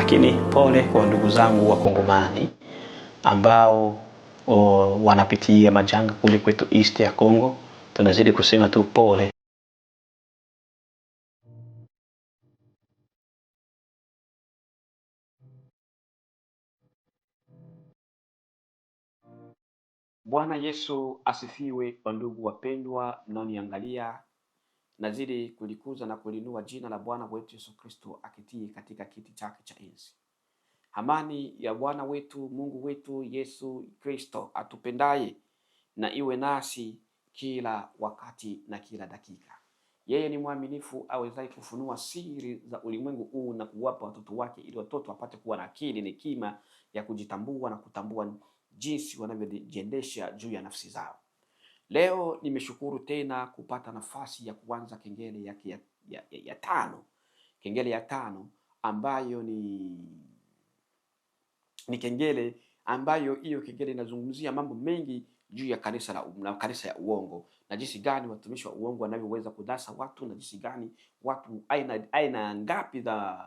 Lakini pole kwa ndugu zangu wa Kongomani ambao wanapitia majanga kule kwetu East ya Kongo. Tunazidi kusema tu pole. Bwana Yesu asifiwe. Kwa ndugu wapendwa mnaoniangalia, nazidi kulikuza na kulinua jina la Bwana wetu Yesu Kristo akitii katika kiti chake cha enzi. Amani ya Bwana wetu Mungu wetu Yesu Kristo atupendaye na iwe nasi kila wakati na kila dakika. Yeye ni mwaminifu awezaye kufunua siri za ulimwengu huu na kuwapa watoto wake, ili watoto wapate kuwa na akili na hekima ya kujitambua na kutambua jinsi wanavyojiendesha juu ya nafsi zao. Leo nimeshukuru tena kupata nafasi ya kuanza kengele ya tano. Kengele ya tano ambayo ni kengele ambayo hiyo kengele inazungumzia mambo mengi juu ya kanisa ya uongo, na jinsi gani watumishi wa uongo wanavyoweza kudasa watu, na jinsi gani watu aina ngapi za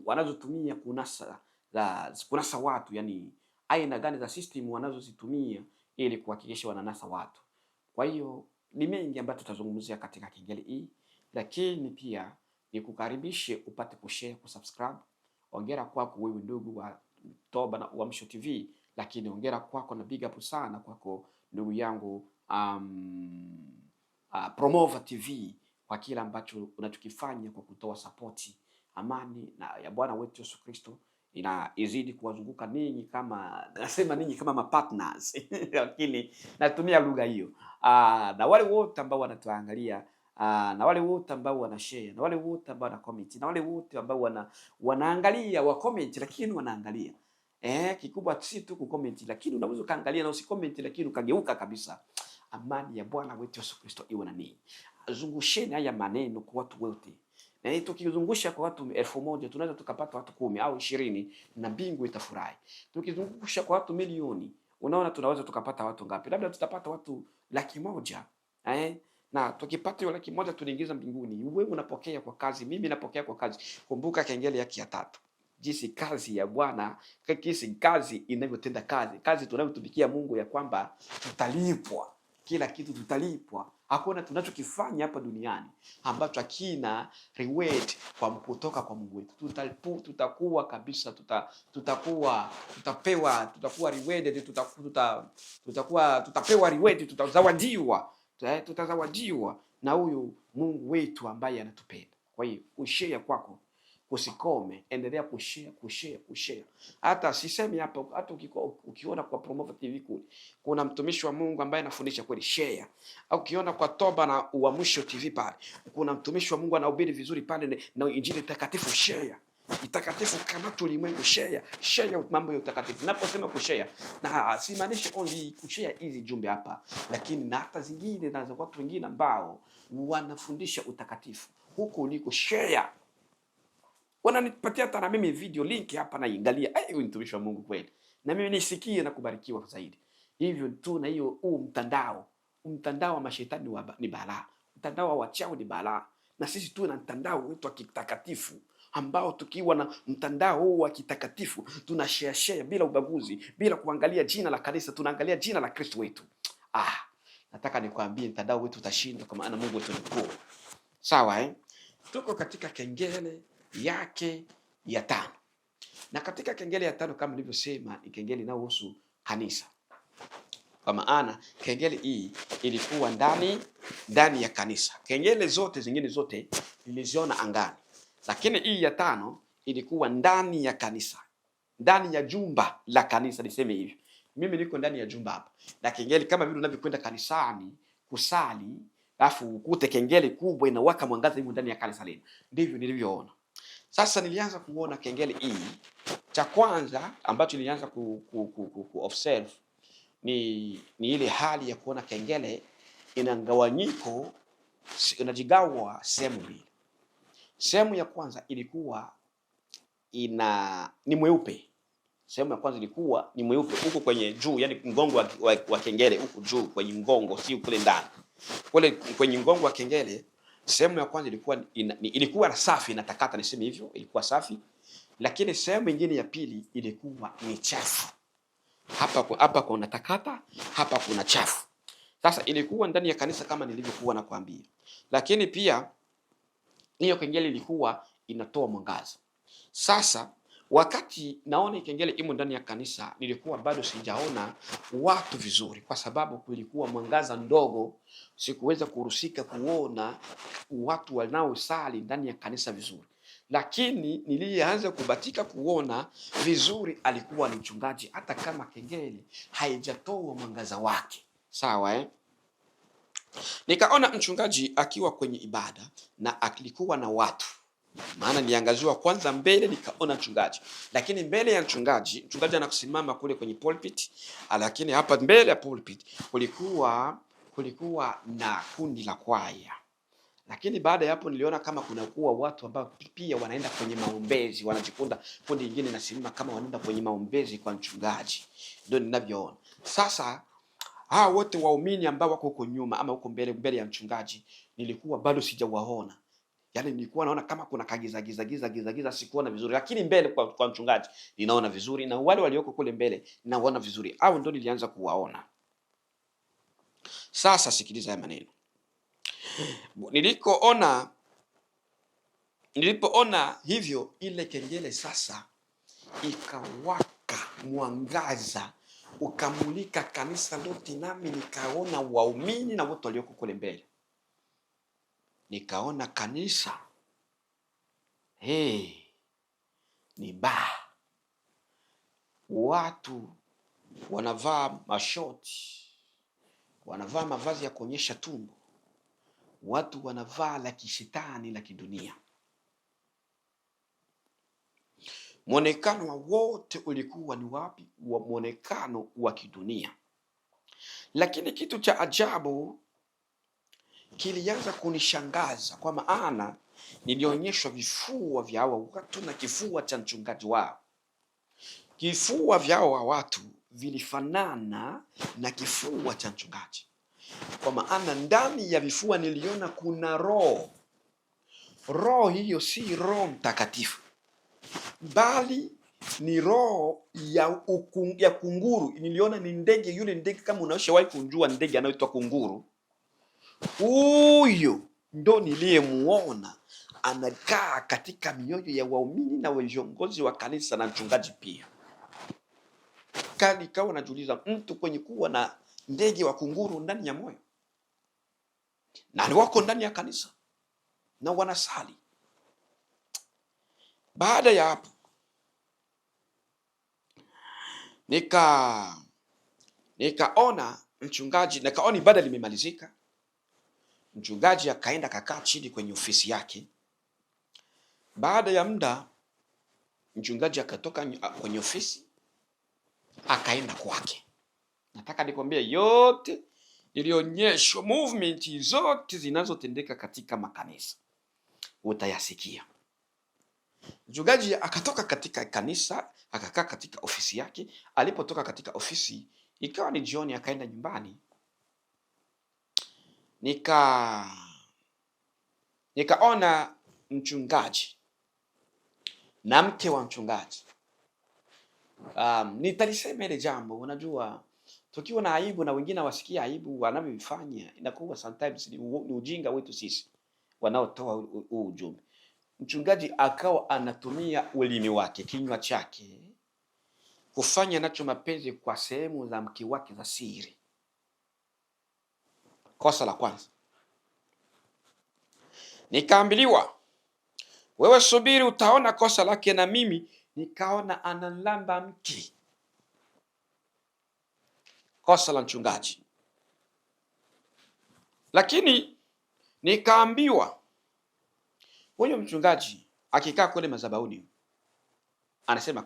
wanazotumia kunasa watu, yani aina gani za system wanazozitumia ili kuhakikisha wananasa watu. Kwa hiyo ni mengi ambayo tutazungumzia katika kengele hii, lakini pia nikukaribishe upate kushare, kusubscribe. Hongera kwako wewe ndugu wa Toba na Uamsho TV, lakini hongera kwako na big up sana kwako ndugu yangu Promova TV kwa kila ambacho unachokifanya kwa kutoa support. Amani na ya Bwana wetu Yesu Kristo izidi kuwazunguka ninyi, kama nasema ninyi kama mapartners lakini natumia lugha hiyo. Na wale wote ambao wanatuangalia, na wale wote ambao wana share, na wale wote ambao wana comment, na wale wote ambao wanaangalia wa comment lakini wanaangalia. Kikubwa si tu ku comment, lakini unaweza kaangalia na usicomment lakini ukageuka kabisa. Amani ya Bwana wetu Yesu Kristo iwe na ninyi. Zungusheni haya maneno kwa watu wote. Na tukizungusha kwa watu 1000 tunaweza tukapata watu 10 au 20 na mbingu itafurahi. Tukizungusha kwa watu milioni, unaona tunaweza tukapata watu ngapi? Labda tutapata watu 100,000. Na tukipata hiyo 100,000 tunaingiza mbinguni. Wewe unapokea kwa kazi, mimi napokea kwa kazi. Kumbuka kengele yake ya 3. Jinsi kazi ya Bwana, jinsi kazi inavyotenda kazi. Kazi tunayotumikia Mungu ya kwamba tutalipwa. Kila kitu tutalipwa. Hakuna tunachokifanya hapa duniani ambacho hakina reward kutoka kwa Mungu wetu. Tutakuwa kabisa, tutapewa reward, tutapewa reward, tutazawadiwa na huyu Mungu wetu ambaye anatupenda. Kwa hiyo ushare kwako usikome, endelea kushare. Hata sisemi hapa, hata ukiona kwa Promova TV kule kuna mtumishi wa Mungu ambaye anafundisha kweli, share. Au ukiona kwa Toba na Uamsho TV pale kuna mtumishi wa Mungu anahubiri vizuri pale na injili takatifu, share. Itakatifu kama ulimwengu, share mambo ya utakatifu. Naposema kushare, na simaanishi only kushare hizi jumbe hapa, lakini na hata zingine na watu wengine ambao wanafundisha utakatifu huko uliko, share. Wananipatia hata na mimi video link hapa na ingalia, huyu mtumishi wa Mungu kweli, na mimi nisikie na kubarikiwa zaidi. Hivyo tu, na hiyo mtandao wa mashetani ni balaa, mtandao wa wachawi ni balaa, na sisi tu na mtandao wetu wa kitakatifu ambao tukiwa na mtandao huu wa kitakatifu tunashare bila ubaguzi, bila kuangalia jina la kanisa, tunaangalia jina la Kristo wetu. Nataka nikwambie mtandao wetu utashinda, kwa maana Mungu wetu ni mkuu. Sawa Tuko katika kengele yake ya 5. Na katika kengele ya 5 kama nilivyosema, ni kengele inayohusu kanisa. Kwa maana kengele hii ilikuwa ndani ya kanisa. Kengele zingine zote niliziona angani, lakini hii ya 5 ilikuwa ndani ya kanisa, ndani ya jumba la kanisa, niseme hivi. Mimi niko ndani ya jumba hapa, na kengele kama vile unavyokwenda kanisani kusali, alafu ukute kengele kubwa inawaka mwangaza hivi ndani ya kanisa lenu, ndivyo nilivyoona. Sasa nilianza kuona kengele hii. Cha kwanza ambacho nilianza ku observe ni ile hali ya kuona kengele inagawanyiko, inajigawa sehemu mbili. Sehemu ya kwanza ilikuwa ni mweupe. Sehemu ya kwanza ilikuwa ni mweupe huko kwenye juu, yani mgongo wa kengele huko juu kwenye mgongo, si kule ndani. Kule kwenye mgongo wa kengele, sehemu ya kwanza ilikuwa safi na takata, niseme hivyo, ilikuwa safi. lakini sehemu nyingine ya pili ilikuwa ni chafu. Hapa kuna takata, hapa kuna chafu. Sasa ilikuwa ndani ya kanisa kama nilivyokuwa nakwambia, lakini pia hiyo kengele ilikuwa inatoa mwangaza. Sasa wakati naona kengele imo ndani ya kanisa, nilikuwa bado sijaona watu vizuri, kwa sababu kulikuwa mwangaza ndogo. Sikuweza kuruhusika kuona watu wanaosali ndani ya kanisa vizuri, lakini nilianza kubatika kuona vizuri alikuwa ni mchungaji, hata kama kengele haijatoa mwangaza wake. Sawa eh? Nikaona mchungaji akiwa kwenye ibada na alikuwa na watu, maana niliangaziwa kwanza mbele, nikaona mchungaji, lakini mbele ya mchungaji anakusimama kule kwenye pulpit, lakini hapa mbele ya pulpit kulikuwa na kundi la kwaya. Lakini baada ya hapo niliona kama kunakuwa watu ambao pia wanaenda kwenye maombezi, wanajikunda kundi lingine nasimama kama wanaenda kwenye maombezi kwa mchungaji. Ndio ninavyoona. Sasa wote waumini ambao wako huko nyuma ama huko mbele ya mchungaji nilikuwa bado sijawaona. Yaani nilikuwa naona kama kuna giza, sikuona vizuri, lakini mbele kwa mchungaji ninaona vizuri, na wale walioko kule mbele ninaona vizuri. Hao ndio nilianza kuwaona. Sasa sikiliza haya maneno. Nilipoona hivyo, ile kengele sasa ikawaka mwangaza ukamulika kanisa lote, nami nikaona waumini na wote walioko kule mbele. Nikaona kanisa ni baa, watu wanavaa mashoti, wanavaa mavazi ya kuonyesha tumbo, watu wanavaa la kishetani la kidunia. Mwonekano wa wote ulikuwa ni wapi? Wa mwonekano wa kidunia. Lakini kitu cha ajabu kilianza kunishangaza, kwa maana nilionyeshwa vifua vya hawa watu na kifua cha mchungaji wao. Kifua vya hawa watu vilifanana na kifua cha mchungaji, kwa maana ndani ya vifua niliona kuna roho. Roho hiyo si Roho Mtakatifu, bali ni roho ya kunguru. Niliona ni ndege. Yule ndege, kama unaoshawahi kunjua ndege anaitwa kunguru, huyo ndo niliyemuona anakaa katika mioyo ya waumini na viongozi wa kanisa na mchungaji pia. Kawa najiuliza, mtu kwenye kuwa na ndege wa kunguru ndani ya moyo, na wako ndani ya kanisa na wanasali. Baada ya hapo nikaona mchungaji, nikaona ibada limemalizika. Mchungaji akaenda kakaa chini kwenye ofisi yake. Baada ya muda mchungaji akatoka kwenye ofisi akaenda kwake. Nataka nikwambie yote ilionyeshwa, movement zote zinazotendeka katika makanisa utayasikia. Mchungaji akatoka katika kanisa akakaa katika ofisi yake. Alipotoka katika ofisi, ikawa ni jioni, akaenda nyumbani. Nikaona mchungaji na mke wa mchungaji. Nitalisema ile jambo. Unajua, tukiwa na aibu na wengine wasikia aibu wanavyofanya, inakuwa sometimes ni ujinga wetu sisi wanaotoa huu ujumbe. Mchungaji akawa anatumia ulimi wake, kinywa chake, kufanya nacho mapenzi kwa sehemu za mke wake za siri. Kosa la kwanza. Nikaambiliwa, wewe subiri utaona kosa lake, na mimi nikaona analamba mke. Kosa la mchungaji. Lakini nikaambiwa, huyo mchungaji akikaa kule madhabahuni anasema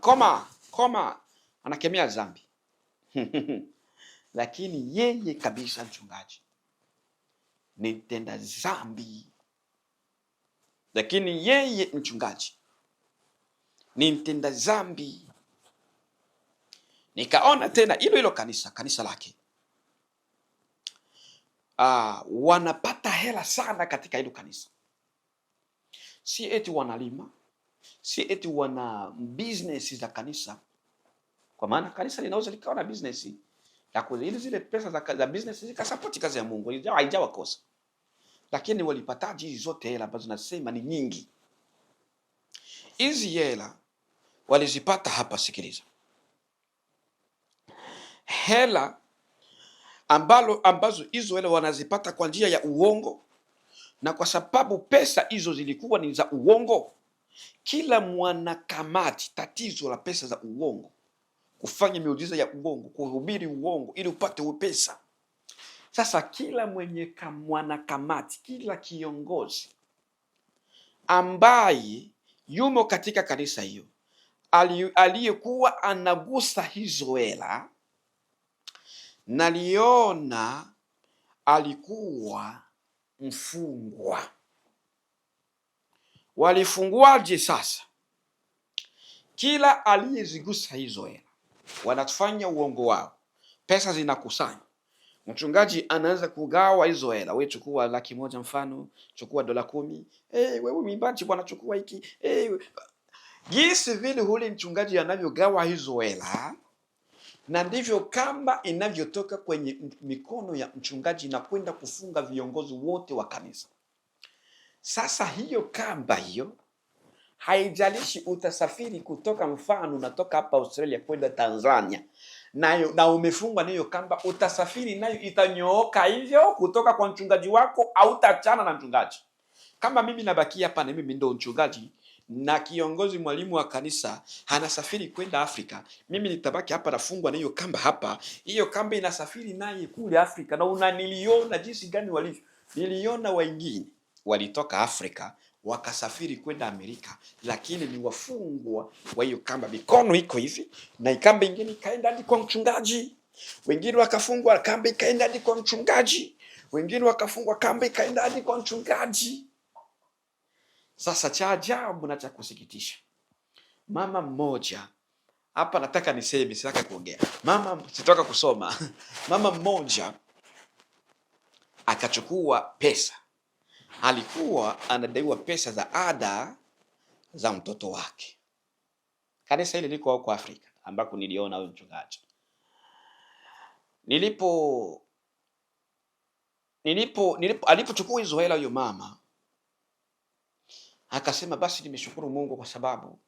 koma, anakemea dhambi. Lakini yeye kabisa mchungaji ni mtenda dhambi. Lakini yeye mchungaji ni mtenda dhambi. Nikaona tena hilo kanisa lake, wanapata hela sana katika hilo kanisa. Si eti wanalima, si eti wana business za kanisa, kwa maana kanisa linaweza likawa na business ya ili zile pesa za business zikasupport kazi ya Mungu, haijawa kosa. Lakini walipataje hizi zote hela ambazo nasema ni nyingi? Hizi hela walizipata hapa, sikiliza. Hela ambazo hizo hela wanazipata kwa njia ya uongo, na kwa sababu pesa hizo zilikuwa ni za uongo, kila mwanakamati, tatizo la pesa za uongo, kufanya miujiza ya uongo, kuhubiri uongo ili upate pesa. Sasa kila mwanakamati, kila kiongozi ambaye yumo katika kanisa hiyo aliyekuwa anagusa hizo hela, naliona alikuwa mfungwa. Walifunguaje sasa? Kila aliyezigusa hizo hela wanafanya uongo wao, pesa zinakusanya, mchungaji anaanza kugawa hizo hela. Wewe chukua 100,000 mfano, chukua $10. Wewe mwimbaji bwana, chukua hiki. Jinsi vile hule mchungaji anavyogawa hizo hela, na ndivyo kamba inavyotoka kwenye mikono ya mchungaji na kwenda kufunga viongozi wote wa kanisa. Sasa hiyo kamba hiyo, haijalishi utasafiri kutoka, mfano unatoka hapa Australia kwenda Tanzania, na umefungwa na hiyo kamba, utasafiri nayo itanyooka hivyo kutoka kwa mchungaji wako, au utachana na mchungaji. Kama mimi nabakia hapa na mimi ndio mchungaji na kiongozi mwalimu wa kanisa anasafiri kwenda Afrika, mimi nitabaki hapa nafungwa na hiyo kamba hapa. Hiyo kamba inasafiri naye kule Afrika, na niliona jinsi gani walivyo. Niliona wengine walitoka Afrika wakasafiri kwenda Amerika, lakini ni wafungwa wa hiyo kamba. Mikono iko hivi na kamba ingine ikaenda hadi kwa mchungaji. Wengine wakafungwa kamba ikaenda hadi kwa mchungaji. Wengine wakafungwa kamba ikaenda hadi kwa mchungaji. Sasa cha ajabu na cha kusikitisha, mama mmoja hapa, nataka niseme, sitaka kuongea, sitaka kusoma. Mama mmoja akachukua pesa, alikuwa anadaiwa pesa za ada za mtoto wake. Kanisa hili liko huko Afrika ambako niliona huyo mchungaji. Alipochukua hizo hela, huyo mama akasema, basi nimeshukuru Mungu kwa sababu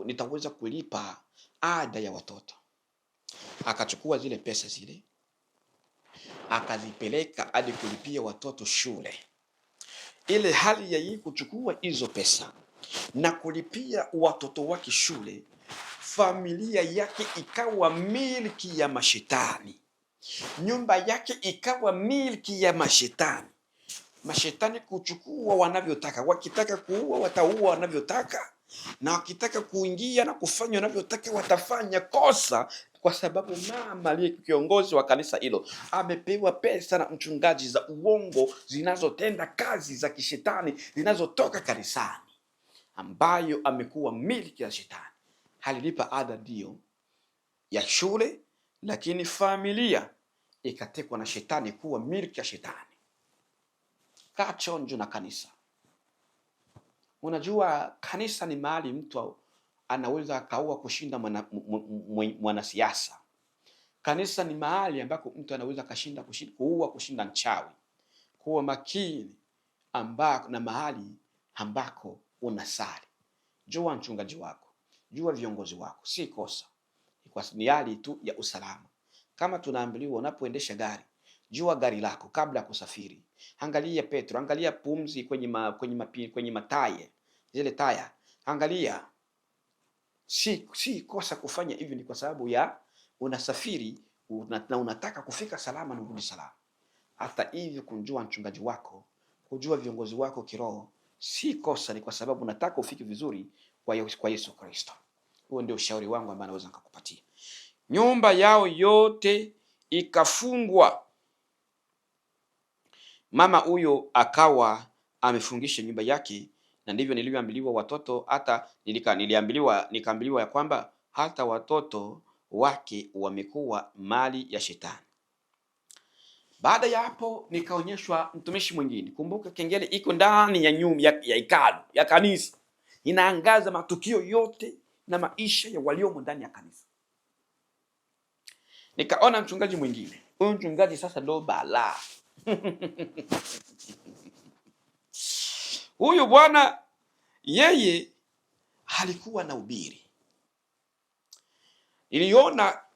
nitaweza kulipa ada ya watoto. Akachukua zile pesa zile akazipeleka hadi kulipia watoto shule. Ile hali ya yeye kuchukua hizo pesa na kulipia watoto wake shule, familia yake ikawa milki ya mashetani, nyumba yake ikawa milki ya mashetani. Mashetani kuchukua wanavyotaka, wakitaka kuua wataua wanavyotaka, na wakitaka kuingia na kufanya wanavyotaka watafanya kosa, kwa sababu mama aliye kiongozi wa kanisa hilo amepewa pesa na mchungaji za uongo zinazotenda kazi za kishetani zinazotoka kanisani, ambayo amekuwa miliki ya shetani. Halilipa ada ndio ya shule, lakini familia ikatekwa na shetani kuwa miliki ya shetani. Kaa chonjo na kanisa. Unajua kanisa ni mahali mtu anaweza akaua kushinda mwanasiasa. Kanisa ni mahali ambako mtu anaweza kuua kushinda mchawi. Kuwa makini na mahali ambako unasali. Jua mchungaji wako, jua viongozi wako, si kosa. Ni hali tu ya usalama. Kama tunaambiwa unapoendesha gari, jua gari lako kabla ya kusafiri. Angalia petro, angalia pumzi kwenye mataya, zile taya. Angalia. Si kosa kufanya hivi, ni kwa sababu ya unasafiri na unataka kufika salama na kurudi salama. Hata hivi kumjua mchungaji wako, kujua viongozi wako kiroho, si kosa, ni kwa sababu unataka ufike vizuri kwa Yesu Kristo. Huo ndio ushauri wangu ambao naweza nikakupatia. Nyumba yao yote ikafungwa. Mama huyo akawa amefungisha nyumba yake, na ndivyo nilivyoambiliwa watoto, hata nikaambiliwa ya kwamba hata watoto wake wamekuwa mali ya shetani. Baada ya hapo nikaonyeshwa mtumishi mwingine. Kumbuka kengele iko ndani ya nyumba ya hekalu ya kanisa. inaangaza matukio yote na maisha ya waliomo ndani ya kanisa. Nikaona mchungaji mwingine, huyu mchungaji sasa ndo balaa. Huyu bwana yeye alikuwa na ubiri.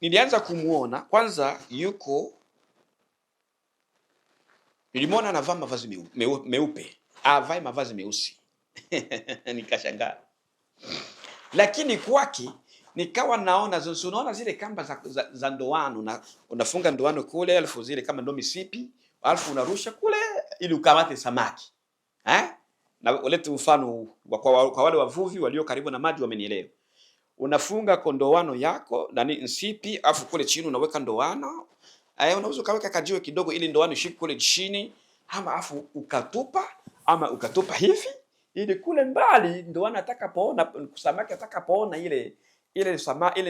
Nilianza kumuona kwanza, nilimwona anavaa mavazi meupe, avae mavazi meusi. Nikashangaa. Lakini kwake nikawa naona, unaona zile kamba za ndoano, na unafunga ndoano kule, alafu zile kama ndo misipi, alafu unarusha kule ili ukamate samaki. Na ulete mfano kwa wale wavuvi walio karibu na maji wamenielewa. Unafunga kondoano yako ndani msipi, alafu kule chini unaweka ndoano. Unaweza ukaweka kajiwe kidogo ili ndoano ishike kule chini, ama afu ukatupa hivi ili kule mbali ndoano atakapoona, samaki atakapoona ile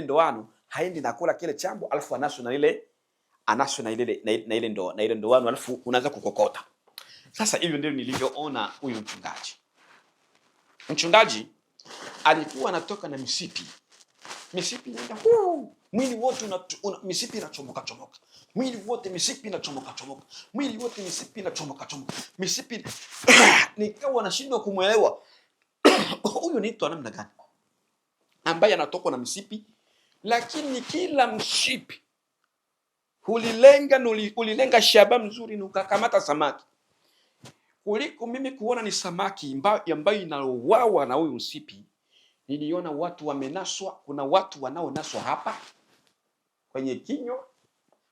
ndoano haendi na kula kile chambo, alafu anaso na ile ndoano, alafu unaanza kukokota. Sasa hivyo ndio nilivyoona huyu mchungaji. Mchungaji alikuwa anatoka na misipi inaenda mwili wote misipi inachomoka. Mwili wote misipi inachomoka. Misipi nikawa nashindwa kumuelewa. Huyu ni mtu namna gani ambaye anatoka na misipi, lakini kila msipi ulilenga shaba mzuri na ukakamata samaki. Kuliko mimi kuona ni samaki ambayo inauawa na huyu msipi, niliona watu wamenaswa. Kuna watu wanaonaswa hapa kwenye kinywa,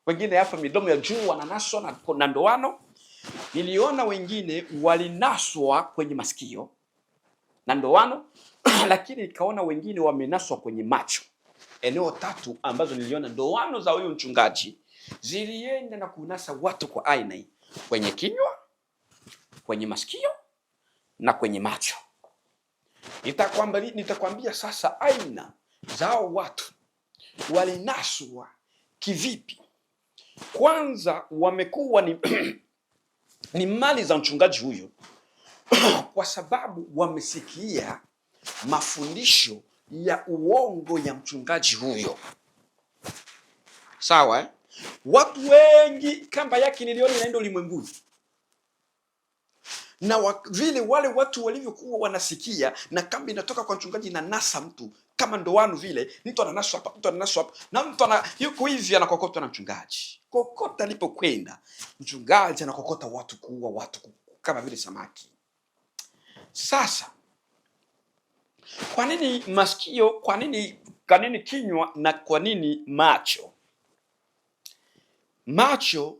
wengine hapa midomo ya juu wananaswa na ndoano. Niliona wengine walinaswa kwenye masikio na ndoano, lakini nikaona wengine wamenaswa kwenye macho. Eneo tatu ambazo niliona ndoano za huyu mchungaji zilienda na kunasa watu kwa aina hii: kwenye kinywa, kwenye masikio na kwenye macho. Nitakwambia sasa aina zao watu walinaswa kivipi. Kwanza wamekuwa ni mali za mchungaji huyo kwa sababu wamesikia mafundisho ya uongo ya mchungaji huyo. Sawa, Watu wengi kamba yake niliona inaenda ulimwenguni. Na vile wale watu walivyokuwa wanasikia na kamba inatoka kwa mchungaji na nasa mtu kama ndoano vile, mtu ananaswa hapa, mtu ananaswa hapa, na mtu yuko hivi anakokotwa na mchungaji. Kokota alipokwenda mchungaji anakokota watu, kuua watu kama vile samaki. Sasa kwa nini masikio, kwa nini kinywa, na kwa nini macho? Macho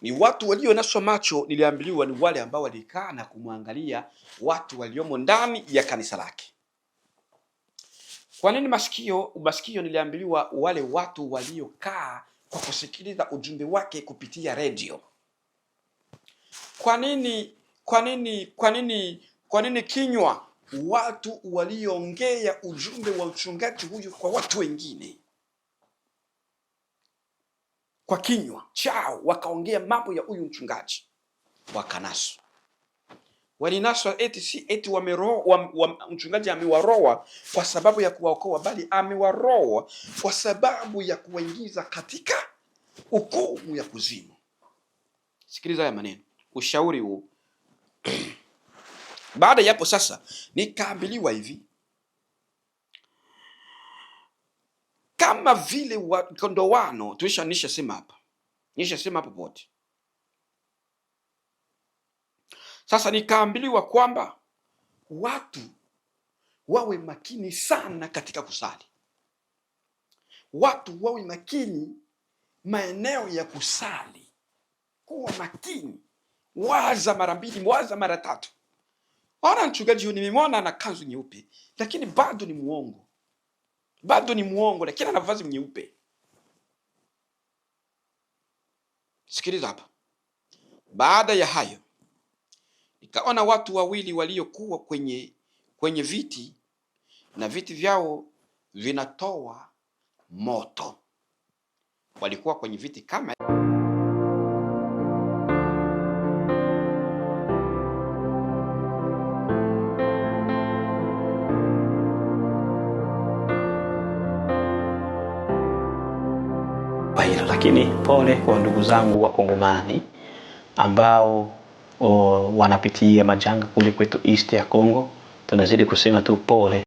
ni watu walionaswa macho, niliambiliwa ni wale ambao walikaa na kumwangalia watu waliomo ndani ya kanisa lake. Kwa nini masikio? Masikio niliambiliwa wale watu waliokaa kwa kusikiliza ujumbe wake kupitia radio. Kwa nini kinywa? Watu waliongea ujumbe wa uchungaji huyu kwa watu wengine. Kwa kinywa chao wakaongea mambo ya huyu mchungaji, wakanaswa. Walinaswa eti mchungaji amewaroa kwa sababu ya kuwaokoa, bali amewaroa kwa sababu ya kuwaingiza katika hukumu ya kuzimu. Sikiliza haya maneno, ushauri huu. Baada ya hapo sasa nikaambiliwa hivi, kama vile ndoano nishasema hapa pote. Sasa nikaambiliwa kwamba watu wawe makini sana katika kusali. Watu wawe makini maeneo ya kusali. Kuwa makini. Waza mara mbili, waza mara tatu. Wana mchungaji huyu nimemwona na kanzu nyeupe, lakini bado ni muongo. Lakini ana vazi nyeupe. Sikiliza hapa. Baada ya hayo nikaona watu wawili waliokuwa kwenye viti, na viti vyao vinatoa moto. Walikuwa kwenye viti kama Lakini pole kwa ndugu zangu wa Kongomani ambao wanapitia majanga kule kwetu East ya Kongo. Tunazidi kusema tu pole.